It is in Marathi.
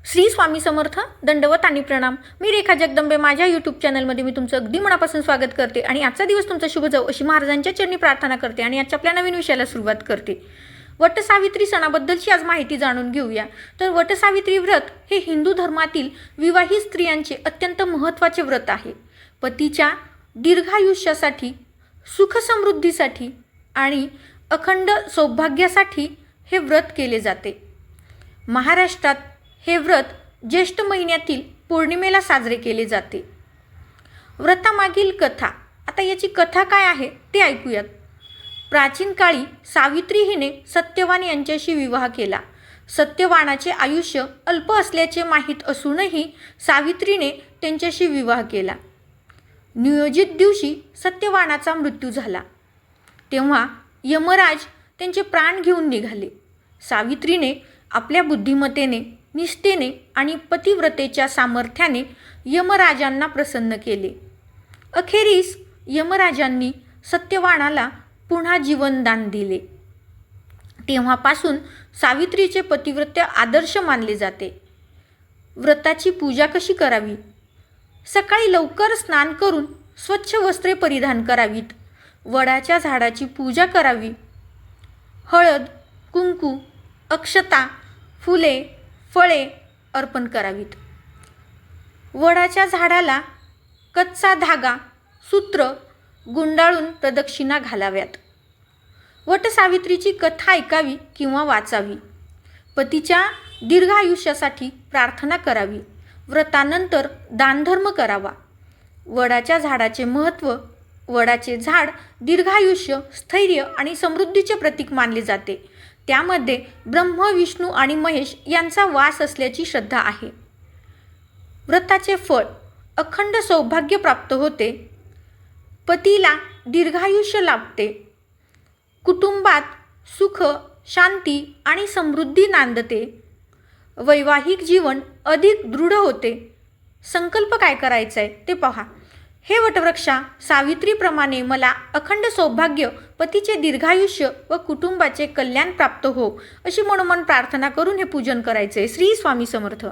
श्री स्वामी समर्थ. दंडवत आणि प्रणाम. मी रेखा जगदंबे. माझ्या यूट्यूब चॅनलमध्ये मी तुमचं अगदी मनापासून स्वागत करते आणि आजचा दिवस तुमचा शुभ जाऊ अशी महाराजांच्या चरणी प्रार्थना करते आणि आजच्या आपल्या नवीन विषयाला सुरुवात करते. वटसावित्री सणाबद्दलची आज माहिती जाणून घेऊया. तर वटसावित्री व्रत हे हिंदू धर्मातील विवाहित स्त्रियांचे अत्यंत महत्त्वाचे व्रत आहे. पतीच्या दीर्घायुष्यासाठी, सुखसमृद्धीसाठी आणि अखंड सौभाग्यासाठी हे व्रत केले जाते. महाराष्ट्रात हे व्रत ज्येष्ठ महिन्यातील पौर्णिमेला साजरे केले जाते. व्रतामागील कथा. आता याची कथा काय आहे ते ऐकूयात. प्राचीन काळी सावित्री हिने सत्यवान यांच्याशी विवाह केला. सत्यवानाचे आयुष्य अल्प असल्याचे माहीत असूनही सावित्रीने त्यांच्याशी विवाह केला. नियोजित दिवशी सत्यवानाचा मृत्यू झाला. तेव्हा यमराज त्यांचे प्राण घेऊन निघाले. सावित्रीने आपल्या बुद्धिमत्तेने, निष्ठेने आणि पतिव्रतेच्या सामर्थ्याने यमराजांना प्रसन्न केले. अखेरीस यमराजांनी सत्यवानाला पुन्हा जीवनदान दिले. तेव्हापासून सावित्रीचे पतिव्रत्य आदर्श मानले जाते. व्रताची पूजा कशी करावी? सकाळी लवकर स्नान करून स्वच्छ वस्त्रे परिधान करावीत. वडाच्या झाडाची पूजा करावी. हळद, कुंकू, अक्षता, फुले, फळे अर्पण करावीत. वडाच्या झाडाला कच्चा धागा, सूत्र गुंडाळून प्रदक्षिणा घालाव्यात. वटसावित्रीची कथा ऐकावी किंवा वाचावी. पतीच्या दीर्घ आयुष्यासाठी प्रार्थना करावी. व्रतानंतर दानधर्म करावा. वडाच्या झाडाचे महत्त्व. वडाचे झाड दीर्घायुष्य, स्थैर्य आणि समृद्धीचे प्रतीक मानले जाते. त्यामध्ये ब्रह्म, विष्णू आणि महेश यांचा वास असल्याची श्रद्धा आहे. व्रताचे फळ. अखंड सौभाग्य प्राप्त होते. पतीला दीर्घायुष्य लाभते. कुटुंबात सुख, शांती आणि समृद्धी नांदते. वैवाहिक जीवन अधिक दृढ होते. संकल्प काय करायचा आहे ते पहा. हे वटवृक्षा सावित्रीप्रमाणे मला अखंड सौभाग्य, पतीचे दीर्घायुष्य व कुटुंबाचे कल्याण प्राप्त हो अशी मनोमन प्रार्थना करून हे पूजन करायचे. श्री स्वामी समर्थ.